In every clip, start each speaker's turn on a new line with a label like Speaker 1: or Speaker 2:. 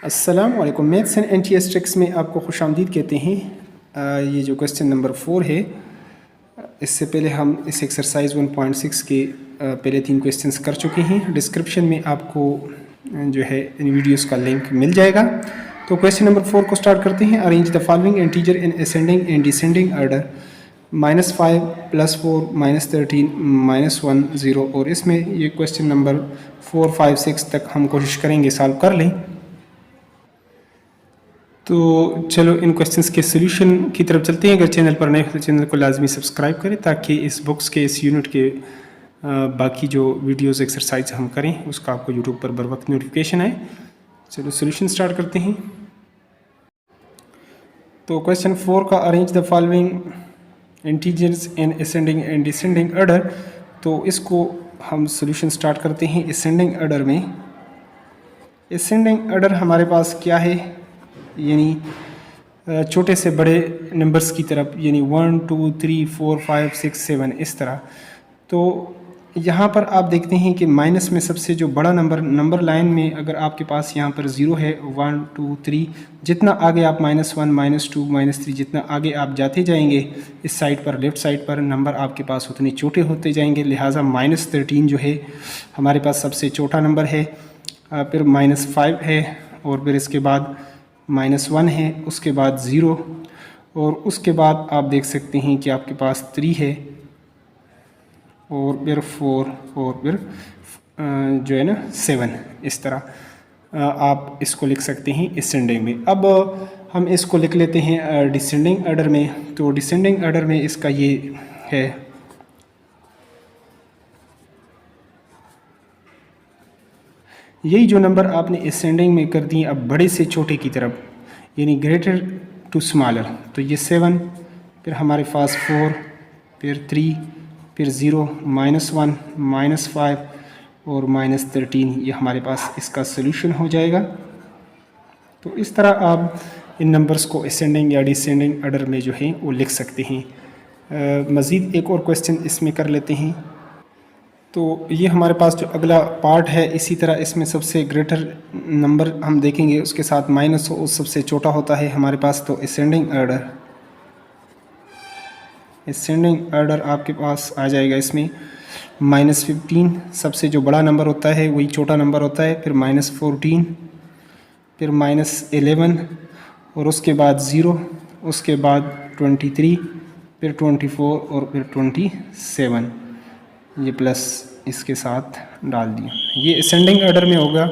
Speaker 1: अस्सलाम वालेकुम। Maths and NTS tricks में आपको खुश आमदीद कहते हैं। ये जो क्वेश्चन नंबर 4 है, इससे पहले हम इस एक्सरसाइज 1.6 के पहले 3 क्वेश्चंस कर चुके हैं। डिस्क्रिप्शन में आपको जो है इन वीडियोस का लिंक मिल जाएगा। तो क्वेश्चन नंबर 4 को स्टार्ट करते हैं। Arrange the following integer in ascending and descending order -5 +4 -13 -1 0। और इसमें ये क्वेश्चन नंबर 4 5 6 तक हम कोशिश करेंगे सॉल्व कर लें। तो चलो इन क्वेश्चंस के सोल्यूशन की तरफ चलते हैं। अगर चैनल पर नए हो तो चैनल को लाजमी सब्सक्राइब करें ताकि इस बुक्स के इस यूनिट के बाकी जो वीडियोस एक्सरसाइज हम करें उसका आपको यूट्यूब पर बर वक्त नोटिफिकेशन आए। चलो सोल्यूशन स्टार्ट करते हैं। तो क्वेश्चन 4 का arrange the following integers in ascending and descending order. तो इसको हम सोल्यूशन स्टार्ट करते हैं असेंडिंग ऑर्डर में। असेंडिंग ऑर्डर हमारे पास क्या है, यानी छोटे से बड़े नंबर्स की तरफ, यानी 1 2 3 4 5 6 7 इस तरह। तो यहाँ पर आप देखते हैं कि माइनस में सबसे जो बड़ा नंबर लाइन में अगर आपके पास यहाँ पर 0 है, 1 2 3, जितना आगे आप -1 -2 -3 जितना आगे आप जाते जाएंगे इस साइड पर, लेफ़्ट साइड पर, नंबर आपके पास उतने छोटे होते जाएंगे। लिहाजा -13 जो है हमारे पास सबसे छोटा नंबर है। फिर -5 है, और फिर इसके बाद -1 है, उसके बाद 0, और उसके बाद आप देख सकते हैं कि आपके पास 3 है, और फिर 4, और फिर जो है ना 7। इस तरह आप इसको लिख सकते हैं असेंडिंग में। अब हम इसको लिख लेते हैं डिसेंडिंग ऑर्डर में। तो डिसेंडिंग ऑर्डर में इसका ये है, यही जो नंबर आपने असेंडिंग में कर दिए अब बड़े से छोटे की तरफ, यानी ग्रेटर टू स्मॉलर। तो ये 7, फिर हमारे पास 4, फिर 3, फिर 0 -1 -5 और -13, ये हमारे पास इसका सोल्यूशन हो जाएगा। तो इस तरह आप इन नंबर्स को असेंडिंग या डिसेंडिंग ऑर्डर में जो है वो लिख सकते हैं। मज़ीद एक और क्वेश्चन इसमें कर लेते हैं। तो ये हमारे पास जो अगला पार्ट है, इसी तरह इसमें सबसे ग्रेटर नंबर हम देखेंगे, उसके साथ माइनस हो, उस सबसे छोटा होता है हमारे पास। तो असेंडिंग ऑर्डर आपके पास आ जाएगा इसमें -15 सबसे जो बड़ा नंबर होता है वही छोटा नंबर होता है, फिर -14, फिर -11, और उसके बाद 0, उसके बाद 23, फिर 24 और फिर 27, ये प्लस इसके साथ डाल दिया। ये असेंडिंग ऑर्डर में होगा।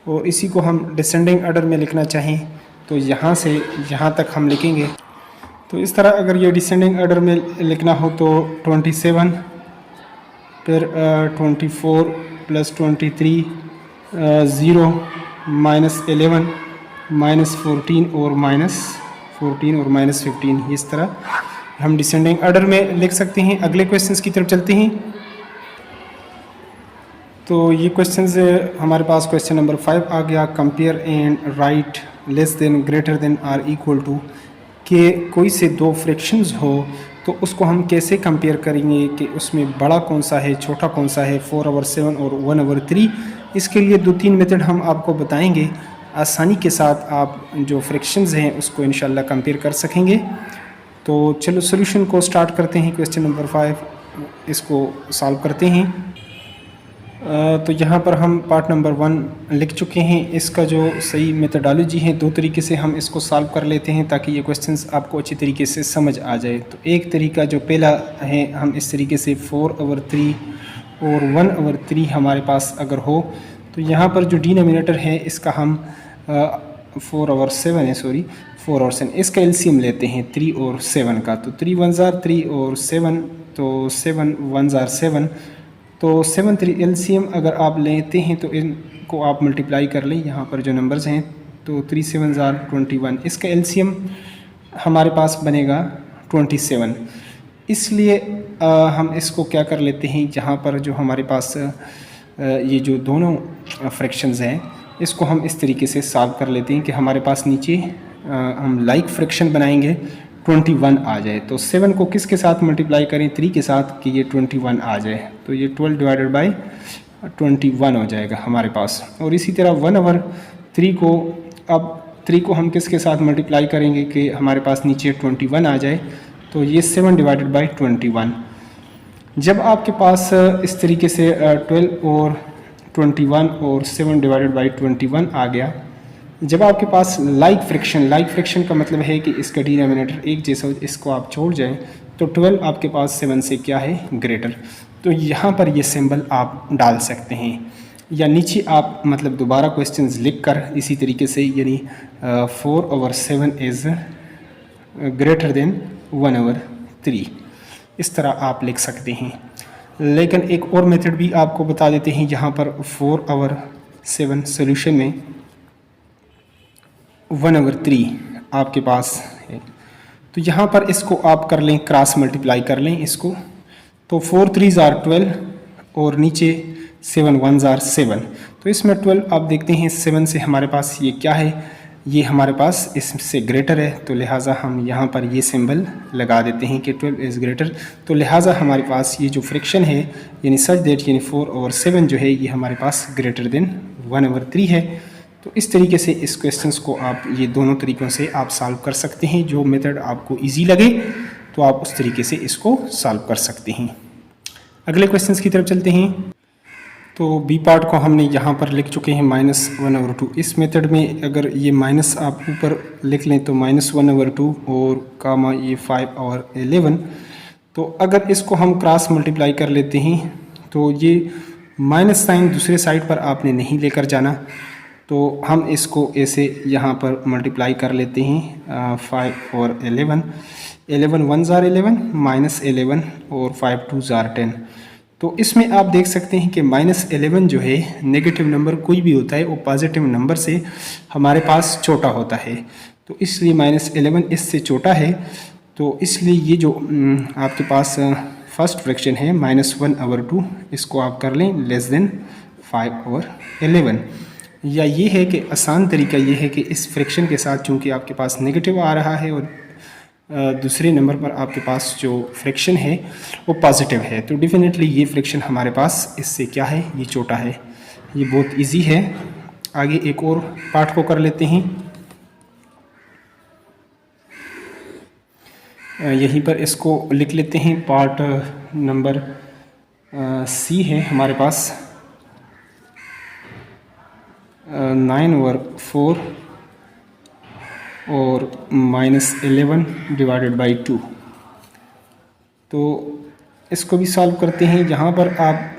Speaker 1: और इसी को हम डिसेंडिंग ऑर्डर में लिखना चाहें तो यहाँ से यहाँ तक हम लिखेंगे। तो इस तरह अगर ये डिसेंडिंग ऑर्डर में लिखना हो तो 27, फिर 24 + 23, 0 -11 -14 और -14 और -15, इस तरह हम डिसेंडिंग ऑर्डर में लिख सकते हैं। अगले क्वेश्चंस की तरफ चलते हैं। तो ये क्वेश्चंस हमारे पास क्वेश्चन नंबर 5 आ गया। Compare and write less than greater than or equal to, कि कोई से दो फ्रैक्शंस हो तो उसको हम कैसे कंपेयर करेंगे कि उसमें बड़ा कौन सा है, छोटा कौन सा है, 4/7 और 1/3। इसके लिए 2-3 मेथड हम आपको बताएंगे। आसानी के साथ आप जो फ्रैक्शंस हैं उसको इंशाल्लाह कंपेयर कर सकेंगे। तो चलो सोल्यूशन को स्टार्ट करते हैं। क्वेश्चन नंबर 5 इसको सॉल्व करते हैं। तो यहाँ पर हम पार्ट नंबर 1 लिख चुके हैं। इसका जो सही मेथडोलॉजी है, 2 तरीके से हम इसको सॉल्व कर लेते हैं ताकि ये क्वेश्चंस आपको अच्छी तरीके से समझ आ जाए। तो एक तरीका जो पहला है, हम इस तरीके से 4/3 और 1/3 हमारे पास अगर हो तो यहाँ पर जो डिनोमिनेटर है इसका हम 4/7 है, 4/7, इसका एलसीएम लेते हैं 3 और 7 का। तो 3 1 ज़ार 3 और 7, तो 7 1 ज़ार 7, तो 7 3 एलसीएम अगर आप लेते हैं तो इनको आप मल्टीप्लाई कर लें। यहाँ पर जो नंबर्स हैं, तो 3 7 ज़ार 21, इसका एलसीएम हमारे पास बनेगा 27। इसलिए हम इसको क्या कर लेते हैं, जहाँ पर जो हमारे पास ये जो दोनों फ्रैक्शंस हैं इसको हम इस तरीके से सॉल्व कर लेते हैं कि हमारे पास नीचे हम लाइक फ्रैक्शन बनाएंगे, 21 आ जाए। तो 7 को किसके साथ मल्टीप्लाई करें, 3 के साथ, कि ये 21 आ जाए। तो ये 12/21 हो जाएगा हमारे पास। और इसी तरह 1/3 को अब 3 को हम किसके साथ मल्टीप्लाई करेंगे कि हमारे पास नीचे 21 आ जाए, तो ये 7 डिवाइडेड बाई 21। जब आपके पास इस तरीके से 12 और 21 और 7 डिवाइडेड बाई 21 आ गया, जब आपके पास लाइक फ्रैक्शन का मतलब है कि इसका डिनोमिनेटर एक जैसा, इसको आप छोड़ जाएं तो 12 आपके पास 7 से क्या है, ग्रेटर। तो यहाँ पर ये सिंबल आप डाल सकते हैं, या नीचे आप मतलब दोबारा क्वेश्चंस लिख कर इसी तरीके से, यानी 4/7 इज़ ग्रेटर देन 1/3, इस तरह आप लिख सकते हैं। लेकिन एक और मेथड भी आपको बता देते हैं। यहाँ पर 4/7 सोल्यूशन में 1/3 आपके पास है, तो यहाँ पर इसको आप कर लें, क्रॉस मल्टीप्लाई कर लें इसको, तो 4 3s are 12 और नीचे 7 1s are 7। तो इसमें 12 आप देखते हैं 7 से हमारे पास ये क्या है, ये हमारे पास इससे ग्रेटर है, तो लिहाजा हम यहाँ पर ये सिंबल लगा देते हैं कि 12 इज़ ग्रेटर। तो लिहाजा हमारे पास ये जो फ्रैक्शन है यानी सच दैट यानी 4/7 जो है ये हमारे पास ग्रेटर देन 1/3 है। तो इस तरीके से इस क्वेश्चंस को आप ये दोनों तरीक़ों से आप सॉल्व कर सकते हैं। जो मेथड आपको ईजी लगे तो आप उस तरीके से इसको सॉल्व कर सकते हैं। अगले क्वेश्चंस की तरफ चलते हैं। तो बी पार्ट को हमने यहाँ पर लिख चुके हैं -1/2। इस मेथड में अगर ये माइनस आप ऊपर लिख लें तो -1/2 और कामा ये 5/11। तो अगर इसको हम क्रॉस मल्टीप्लाई कर लेते हैं तो ये माइनस साइन दूसरे साइड पर आपने नहीं लेकर जाना, तो हम इसको ऐसे यहाँ पर मल्टीप्लाई कर लेते हैं 5 और 11। 11 1s are 11 -11 और 5 2s are 10। तो इसमें आप देख सकते हैं कि -11 जो है नेगेटिव नंबर कोई भी होता है वो पॉजिटिव नंबर से हमारे पास छोटा होता है, तो इसलिए -11 इससे छोटा है। तो इसलिए ये जो आपके पास फर्स्ट फ्रैक्शन है -1/2, इसको आप कर लें लेस देन 5/11। या ये है कि आसान तरीका ये है कि इस फ्रैक्शन के साथ चूँकि आपके पास नेगेटिव आ रहा है और दूसरे नंबर पर आपके पास जो फ्रैक्शन है वो पॉजिटिव है, तो डेफिनेटली ये फ्रैक्शन हमारे पास इससे क्या है, ये छोटा है। ये बहुत इजी है। आगे एक और पार्ट को कर लेते हैं। यहीं पर इसको लिख लेते हैं। पार्ट नंबर सी है हमारे पास 9/4 और -11 डिवाइडेड बाई 2। तो इसको भी सॉल्व करते हैं। यहाँ पर आप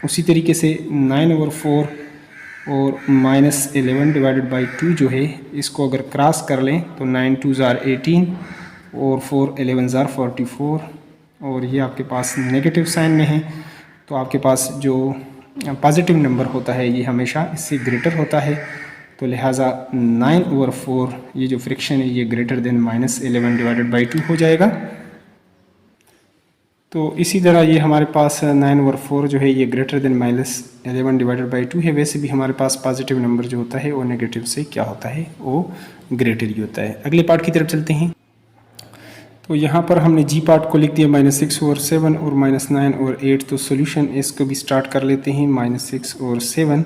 Speaker 1: उसी तरीके से 9/4 और -11 डिवाइडेड बाई 2 जो है इसको अगर क्रॉस कर लें तो 9 2s are 18 और 4 11s are 44, और ये आपके पास नेगेटिव साइन में है, तो आपके पास जो पॉजिटिव नंबर होता है ये हमेशा इससे ग्रेटर होता है। तो लिहाजा 9/4 ये जो फ्रैक्शन है ये ग्रेटर देन -11 डिवाइडेड बाई 2 हो जाएगा। तो इसी तरह ये हमारे पास 9/4 जो है ये ग्रेटर देन -11 डिवाइडेड बाई 2 है। वैसे भी हमारे पास पॉजिटिव नंबर जो होता है वो नेगेटिव से क्या होता है, वो ग्रेटर ही होता है। अगले पार्ट की तरफ चलते हैं। तो यहाँ पर हमने जी पार्ट को लिख दिया -6 और 7 और -9 और 8। तो सॉल्यूशन इसको भी स्टार्ट कर लेते हैं -6 और 7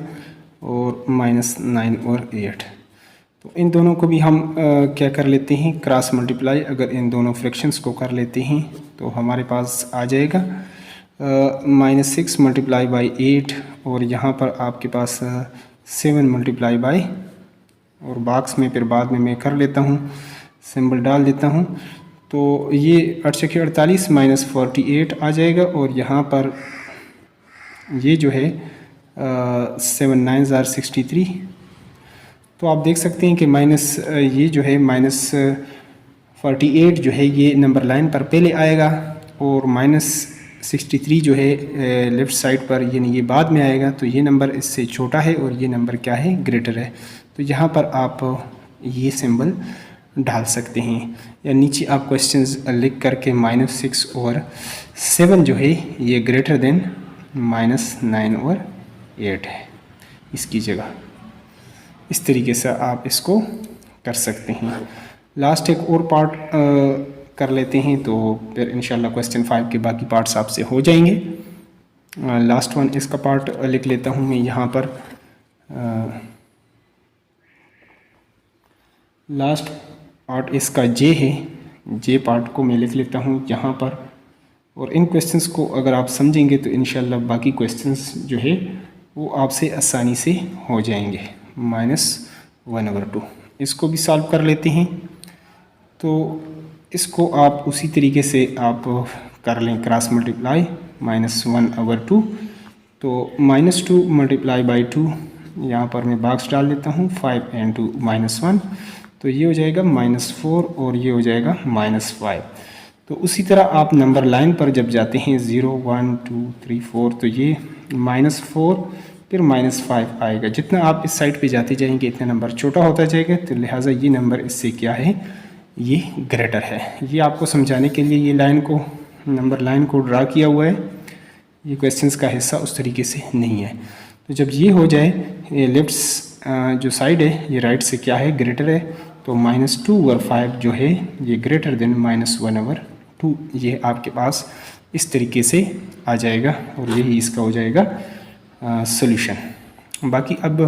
Speaker 1: और -9 और 8। तो इन दोनों को भी हम क्या कर लेते हैं, क्रॉस मल्टीप्लाई अगर इन दोनों फ्रैक्शंस को कर लेते हैं तो हमारे पास आ जाएगा -6 मल्टीप्लाई बाई 8 और यहाँ पर आपके पास 7 मल्टीप्लाई बाई, और बॉक्स में फिर बाद में मैं कर लेता हूँ, सिंबल डाल देता हूँ। तो ये 8 × 48 -48 आ जाएगा, और यहाँ पर ये जो है 7 9s are 63। तो आप देख सकते हैं कि ये जो है -48 जो है ये नंबर लाइन पर पहले आएगा, और -63 जो है लेफ़्ट साइड पर यानी ये बाद में आएगा। तो ये नंबर इससे छोटा है और ये नंबर क्या है, ग्रेटर है। तो यहाँ पर आप ये सिंबल डाल सकते हैं, या नीचे आप क्वेश्चंस लिख करके -6 और 7 जो है ये ग्रेटर देन -9 और 8 है इसकी जगह। इस तरीके से आप इसको कर सकते हैं। लास्ट एक और पार्ट कर लेते हैं, तो फिर इंशाल्लाह क्वेश्चन 5 के बाकी पार्ट्स आपसे हो जाएंगे। लास्ट वन इसका पार्ट लिख लेता हूँ मैं यहाँ पर। लास्ट पार्ट इसका जे है, जे पार्ट को मैं लिख लेता हूँ यहाँ पर। और इन क्वेश्चंस को अगर आप समझेंगे तो इंशाल्लाह बाकी क्वेश्चंस जो है वो आपसे आसानी से हो जाएंगे। -1/2 इसको भी सॉल्व कर लेते हैं। तो इसको आप उसी तरीके से आप कर लें, क्रॉस मल्टीप्लाई, -1/2। तो -2 × 2, यहाँ पर मैं बॉक्स डाल देता हूँ, 5 × 2 -1, तो ये हो जाएगा -4 और ये हो जाएगा -5। तो उसी तरह आप नंबर लाइन पर जब जाते हैं 0 1 2 3 4, तो ये -4 फिर -5 आएगा। जितना आप इस साइड पे जाते जाएंगे इतना नंबर छोटा होता जाएगा, तो लिहाजा ये नंबर इससे क्या है, ये ग्रेटर है। ये आपको समझाने के लिए ये लाइन को, नंबर लाइन को ड्रा किया हुआ है। ये क्वेश्चंस का हिस्सा उस तरीके से नहीं है। तो जब ये हो जाए, ये लेफ्ट जो साइड है ये राइट से क्या है, ग्रेटर है, तो -2/5 जो है ये ग्रेटर देन -1/2। ये आपके पास इस तरीके से आ जाएगा और यही इसका हो जाएगा सॉल्यूशन। बाकी अब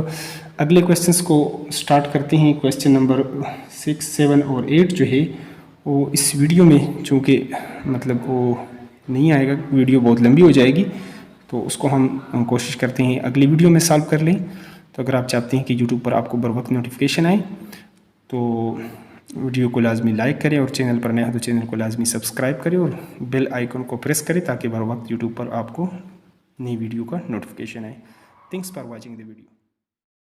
Speaker 1: अगले क्वेश्चंस को स्टार्ट करते हैं। क्वेश्चन नंबर 6, 7 और 8 जो है वो इस वीडियो में चूँकि मतलब वो नहीं आएगा, वीडियो बहुत लंबी हो जाएगी, तो उसको हम कोशिश करते हैं अगली वीडियो में सॉल्व कर लें। तो अगर आप चाहते हैं कि यूट्यूब पर आपको बर वक्त नोटिफिकेशन आए तो वीडियो को लाजमी लाइक करें, और चैनल पर नया है तो चैनल को लाजमी सब्सक्राइब करें और बेल आइकन को प्रेस करें ताकि बर वक्त यूट्यूब पर आपको नई वीडियो का नोटिफिकेशन आए। Thanks for watching the video.